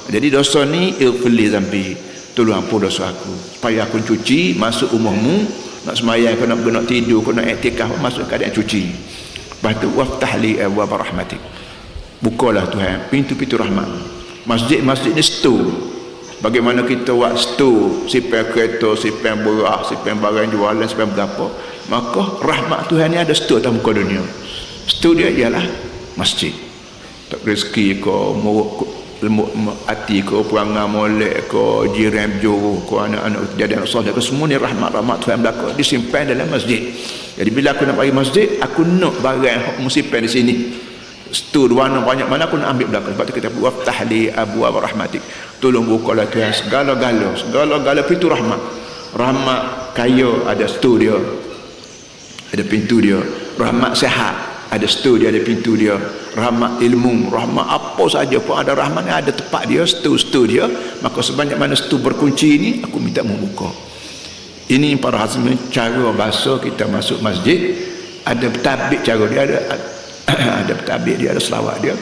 Jadi dosa ni ighfirli zambi, tolong ampun dosa aku supaya aku cuci masuk rumahmu, nak sembahyang kau nak tidur kau nak iktikaf masuk keadaan cuci. Lepas tu waftah li abwaab rahmatik, bukalah Tuhan pintu-pintu rahmat. Masjid ni store. Bagaimana kita buat store, simpan kereta, simpan beras, simpan barang jualan, simpan berapa, maka rahmat Tuhan ni ada store atas muka dunia. Store dia ialah masjid. Tak rezeki kau lemuk hati kau, perangai molek kau, jiran jauh kau, anak-anak jadi anak soleh kau, semua ni rahmat Tuhan belaka disimpan dalam masjid. Jadi bila aku nak pergi masjid, aku nak barang hak simpan di sini. Stud warna banyak mana aku nak ambil belakang. Sebab tu kita waftah li abwaab rahmatik, tolong bukalah Tuhan segala-gala pintu rahmat. Rahmat kaya ada stud dia, ada pintu dia. Rahmat sehat ada stud dia, ada pintu dia. Rahmat ilmu, rahmat apa saja pun ada rahmat ni, ada tempat dia, stud dia. Maka sebanyak mana stud berkunci ni, aku minta membuka. Ini para hadirin cara bahasa kita masuk masjid. Ada tabik cara dia, ada tabik dia, ada selawat dia.